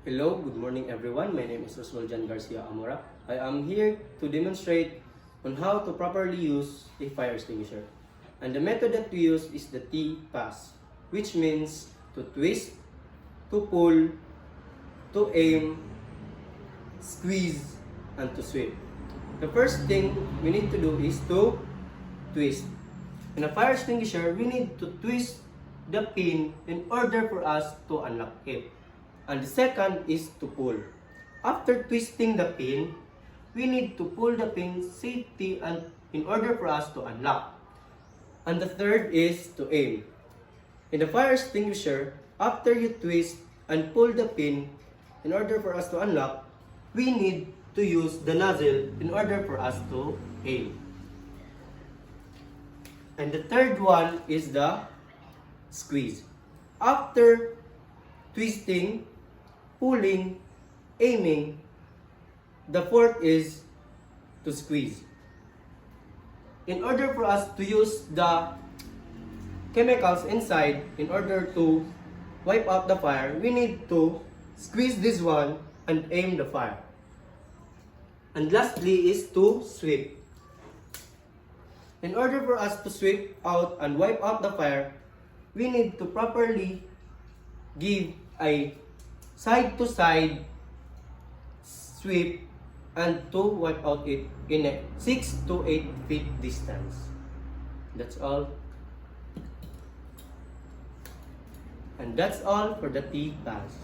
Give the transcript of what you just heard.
Hello, good morning everyone. My name is Roswell Jan Garcia Amora. I am here to demonstrate on how to properly use a fire extinguisher. And the method that we use is the T-pass, which means to twist, to pull, to aim, squeeze, and to sweep. The first thing we need to do is to twist. In a fire extinguisher, we need to twist the pin in order for us to unlock it. And the second is to pull. After twisting the pin, we need to pull the pin safely and in order for us to unlock. And the third is to aim. In the fire extinguisher, after you twist and pull the pin in order for us to unlock, we need to use the nozzle in order for us to aim. And the third one is the squeeze. After twisting, pulling, aiming, the fourth is to squeeze. In order for us to use the chemicals inside in order to wipe out the fire, we need to squeeze this one and aim the fire. And lastly is to sweep. In order for us to sweep out and wipe out the fire, we need to properly give a side-to-side sweep and to wipe out it in a 6 to 8 feet distance. That's all. And that's all for the T-pass.